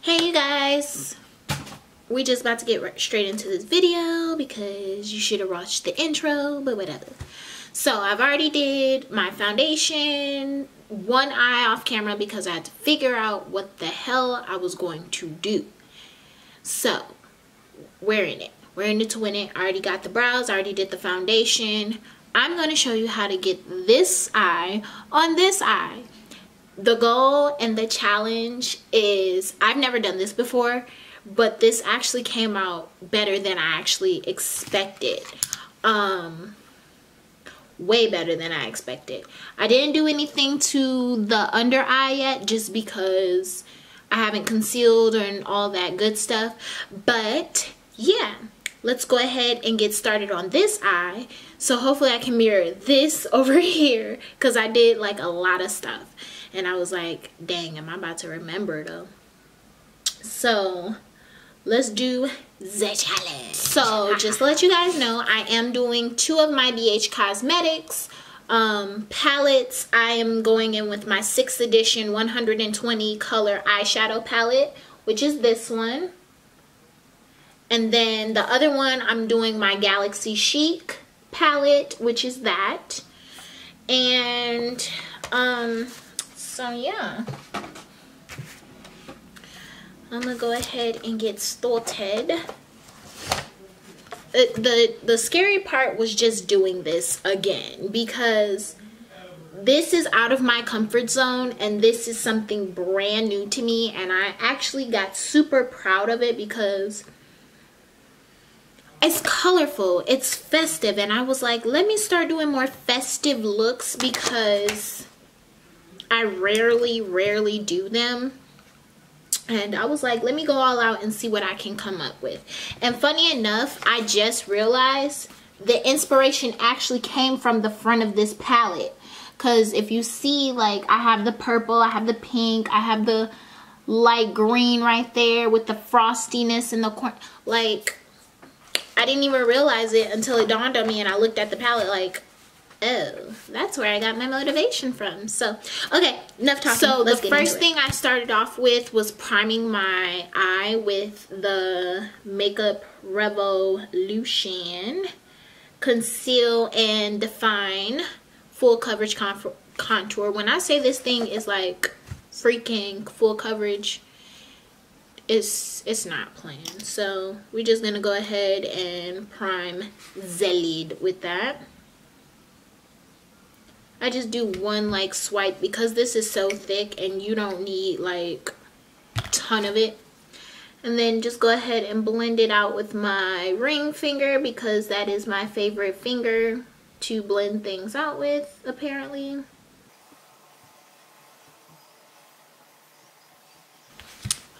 Hey you guys, we just about to get straight into this video because you should have watched the intro, but whatever. So I've already did my foundation, one eye off camera because I had to figure out what the hell I was going to do. So we're in it to win it. I already got the brows, I already did the foundation. I'm going to show you how to get this eye on this eye. The goal and the challenge is, I've never done this before, but this actually came out better than I actually expected. Way better than I expected. I didn't do anything to the under eye yet just because I haven't concealed and all that good stuff. But yeah, let's go ahead and get started on this eye. So hopefully I can mirror this over here because I did like a lot of stuff. And I was like, dang, am I about to remember though? So let's do the challenge. So just to let you guys know, I am doing 2 of my BH Cosmetics palettes. I am going in with my 6th edition 120 color eyeshadow palette, which is this one. And then the other one, I'm doing my Galaxy Chic palette, which is that. And so yeah, I'm gonna go ahead and get started. The scary part was just doing this again because this is out of my comfort zone and this is something brand new to me, and I actually got super proud of it because it's colorful, it's festive, and I was like, let me start doing more festive looks because I rarely do them. And I was like, let me go all out and see what I can come up with. And funny enough, I just realized the inspiration actually came from the front of this palette. Because if you see, like, I have the purple, I have the pink, I have the light green right there with the frostiness in the corner. Like, I didn't even realize it until it dawned on me and I looked at the palette like, oh, that's where I got my motivation from. So, okay, enough talking. So the first thing I started off with was priming my eye with the Makeup Revolution Conceal and Define Full Coverage Contour. When I say this thing is like freaking full coverage, it's not playing. So we're just gonna go ahead and prime the lid with that. I just do one like swipe because this is so thick and you don't need like a ton of it. And then just go ahead and blend it out with my ring finger because that is my favorite finger to blend things out with, apparently.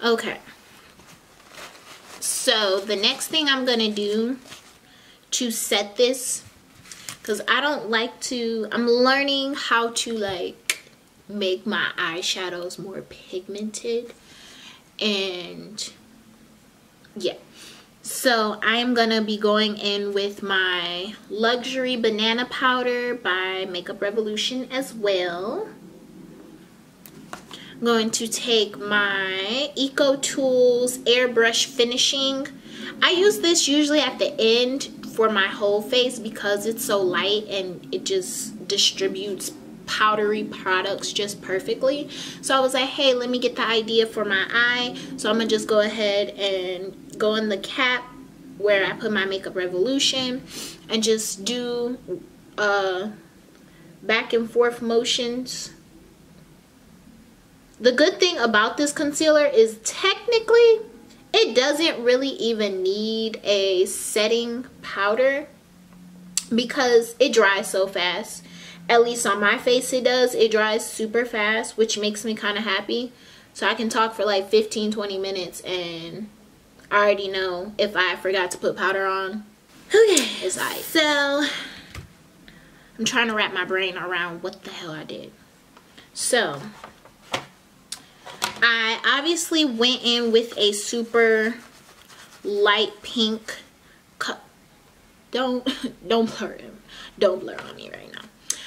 Okay. So the next thing I'm gonna do to set this, because I don't like to, I'm learning how to like make my eyeshadows more pigmented. And yeah, so I am gonna be going in with my Luxury Banana Powder by Makeup Revolution as well. I'm going to take my Eco Tools Airbrush Finishing. I use this usually at the end for my whole face because it's so light and it just distributes powdery products just perfectly. So I was like, hey, let me get the idea for my eye. So I'm gonna just go ahead and go in the cap where I put my Makeup Revolution and just do back and forth motions. The good thing about this concealer is technically it doesn't really even need a setting powder because it dries so fast. At least on my face it does. It dries super fast, which makes me kind of happy. So I can talk for like 15-20 minutes and I already know if I forgot to put powder on. Okay, it's alright. So I'm trying to wrap my brain around what the hell I did. So I obviously went in with a super light pink don't blur him. Don't blur on me right now.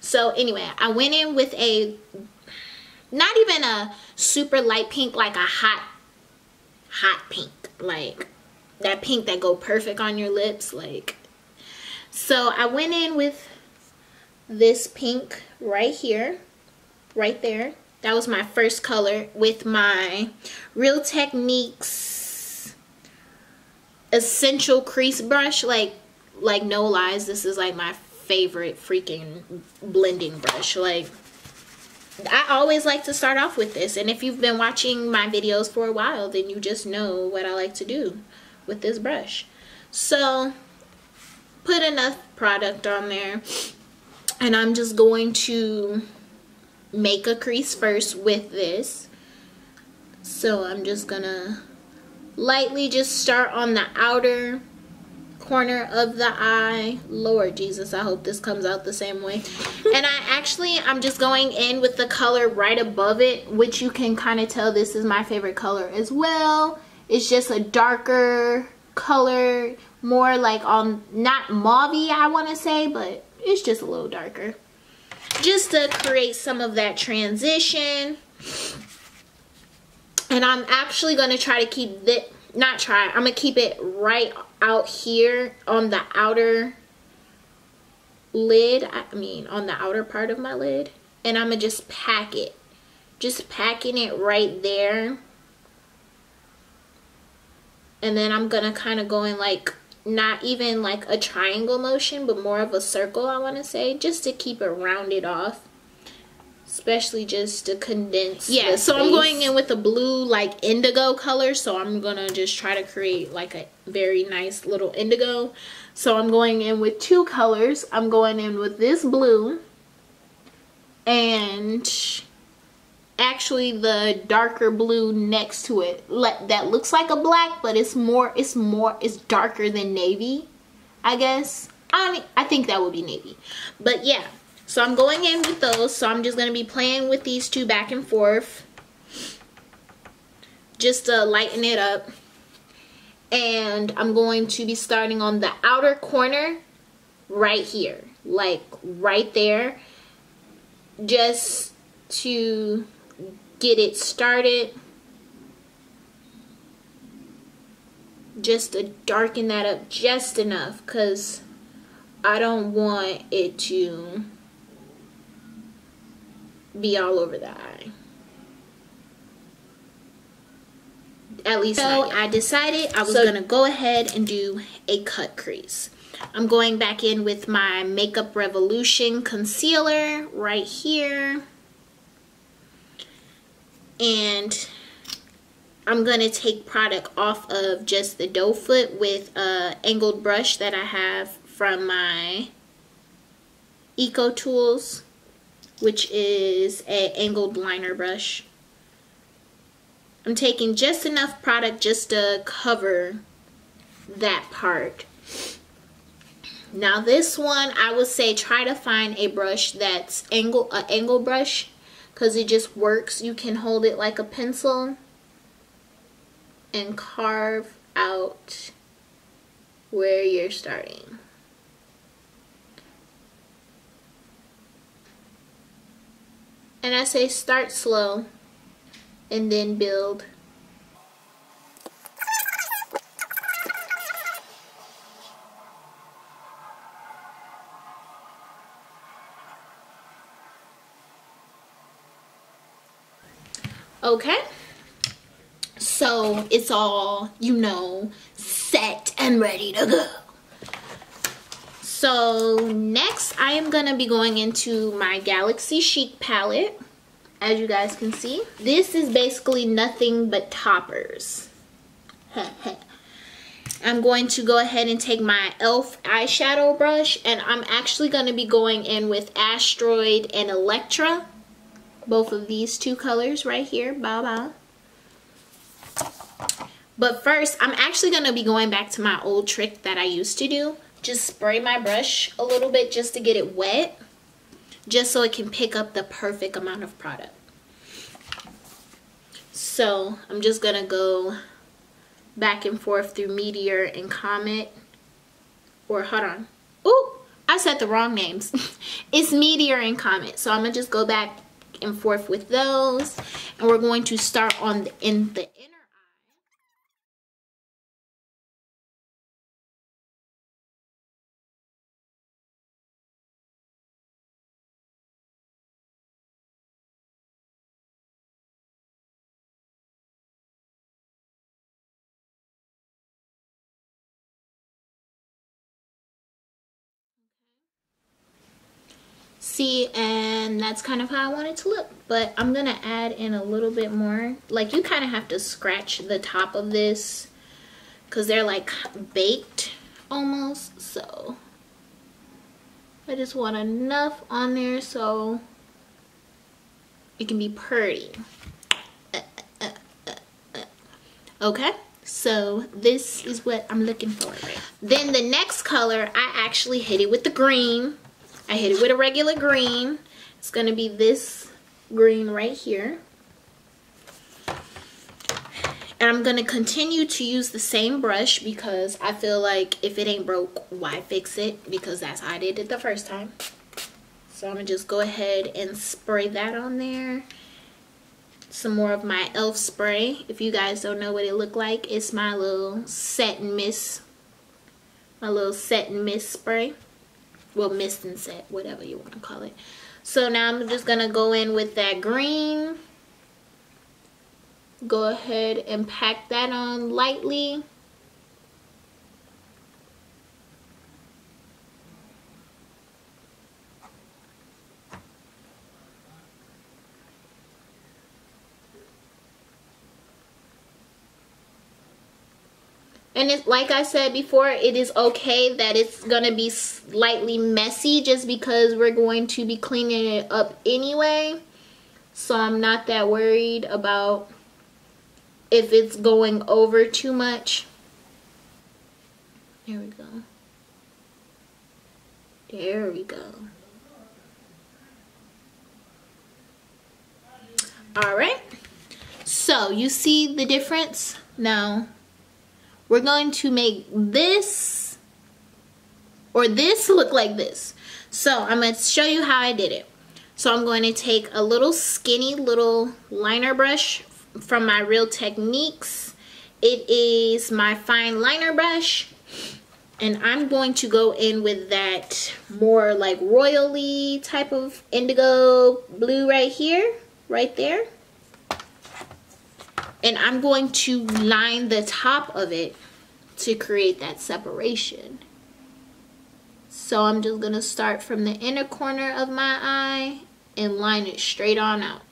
So anyway, I went in with a, not even a super light pink, like a hot hot pink, like that pink that go perfect on your lips. Like, so I went in with this pink right here, right there. That was my first color with my Real Techniques Essential Crease Brush. Like no lies, this is like my favorite freaking blending brush. Like, I always like to start off with this, and if you've been watching my videos for a while, then you just know what I like to do with this brush. So put enough product on there, and I'm just going to make a crease first with this. So I'm just gonna lightly just start on the outer corner of the eye. Lord Jesus, I hope this comes out the same way. And I'm just going in with the color right above it, which you can kind of tell this is my favorite color as well. It's just a darker color, more like on, not mauve-y I want to say, but it's just a little darker, just to create some of that transition. And I'm actually going to try to keep it, I'm going to keep it right out here on the outer lid, on the outer part of my lid. And I'm going to just pack it, just packing it right there. And then I'm going to kind of go in like, not even like a triangle motion, but more of a circle, I want to say, just to keep it rounded off, especially just to condense. Yeah, so I'm going in with a blue like indigo color, so I'm gonna just try to create like a very nice little indigo. So I'm going in with two colors. I'm going in with this blue and actually the darker blue next to it that looks like a black, but it's darker than navy, I guess. I think that would be navy, but yeah. So I'm going in with those. So I'm just going to be playing with these two back and forth, just to lighten it up. And I'm going to be starting on the outer corner right here, like right there, just to get it started, just to darken that up just enough, because I don't want it to be all over the eye. At least so I decided I was gonna go ahead and do a cut crease. I'm going back in with my Makeup Revolution concealer right here, and I'm gonna take product off of just the doe foot with a angled brush that I have from my Eco Tools, which is an angled liner brush. I'm taking just enough product just to cover that part. Now this one, I would say try to find a brush that's an angle brush, because it just works. You can hold it like a pencil and carve out where you're starting. And I say start slow and then build. Okay, so it's all, you know, set and ready to go. So next I am gonna be going into my Galaxy Chic palette. As you guys can see, this is basically nothing but toppers. I'm going to go ahead and take my e.l.f. eyeshadow brush, and I'm actually going to be going in with Asteroid and Electra. Both of these two colors right here. Bow bow. But first, I'm actually going to be going back to my old trick that I used to do. Just spray my brush a little bit just to get it wet, just so it can pick up the perfect amount of product. So I'm just gonna go back and forth through Meteor and Comet, or hold on, ooh, I said the wrong names. It's Meteor and Comet. So I'm gonna just go back and forth with those, and we're going to start on in the inner eye. See, and that's kind of how I want it to look. But I'm gonna add in a little bit more. Like, you kind of have to scratch the top of this because they're like baked almost. So I just want enough on there so it can be pretty. Okay, so this is what I'm looking for. Then the next color, I actually hit it with the green. I hit it with a regular green. It's gonna be this green right here. And I'm gonna continue to use the same brush because I feel like if it ain't broke, why fix it? Because that's how I did it the first time. So I'm gonna just go ahead and spray that on there. Some more of my e.l.f. spray. If you guys don't know what it looked like, it's my little set and mist. My little set and mist spray. Well, mist and set, whatever you want to call it. So now I'm just gonna go in with that green. Go ahead and pack that on lightly. And it's like I said before, it is okay that it's gonna be slightly messy just because we're going to be cleaning it up anyway. So I'm not that worried about if it's going over too much. There we go. There we go. All right. So you see the difference? Now we're going to make this or this look like this. So I'm going to show you how I did it. So I'm going to take a little skinny little liner brush from my Real Techniques. It is my fine liner brush. And I'm going to go in with that more like royally type of indigo blue right here, right there. And I'm going to line the top of it to create that separation. So I'm just going to start from the inner corner of my eye and line it straight on out.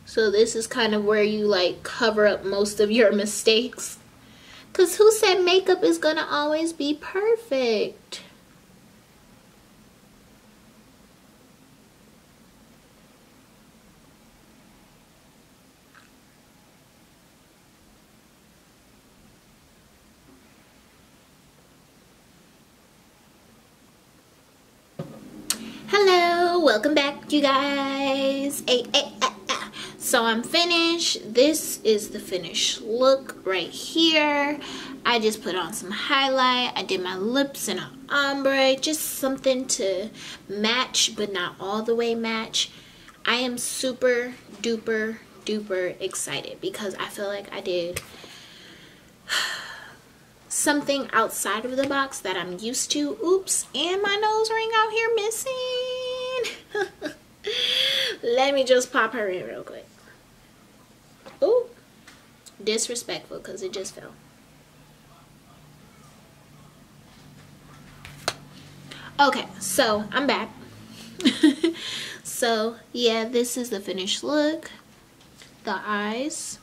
So this is kind of where you like cover up most of your mistakes. Because who said makeup is going to always be perfect? Hello, welcome back you guys. So I'm finished. This is the finished look right here. I just put on some highlight. I did my lips in an ombre, just something to match but not all the way match. I am super duper duper excited because I feel like I did something outside of the box that I'm used to. Oops, and my nose ring out here missing. Let me just pop her in real quick. Ooh, disrespectful because it just fell. Okay, so I'm back. So yeah, this is the finished look. The eyes.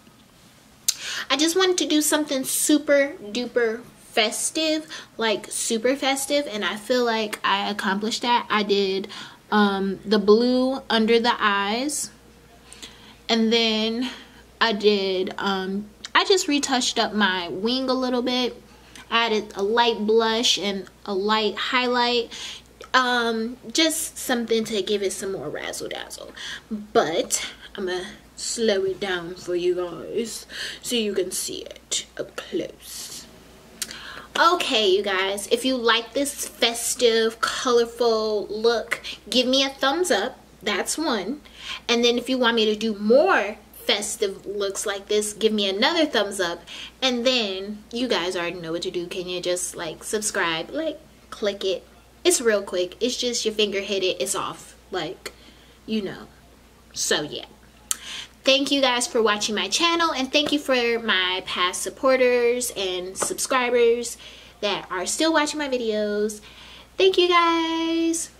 I just wanted to do something super duper festive, like super festive, and I feel like I accomplished that. I did the blue under the eyes, and then I did I just retouched up my wing a little bit. I added a light blush and a light highlight, just something to give it some more razzle dazzle. But I'm gonna slow it down for you guys so you can see it up close. Okay, you guys, if you like this festive, colorful look, give me a thumbs up. That's one. And then if you want me to do more festive looks like this, give me another thumbs up. And then you guys already know what to do. Can you just like subscribe, like click it? It's real quick. It's just your finger hit it, it's off, like, you know. So yeah, Thank you guys for watching my channel, and thank you for my past supporters and subscribers that are still watching my videos. Thank you guys.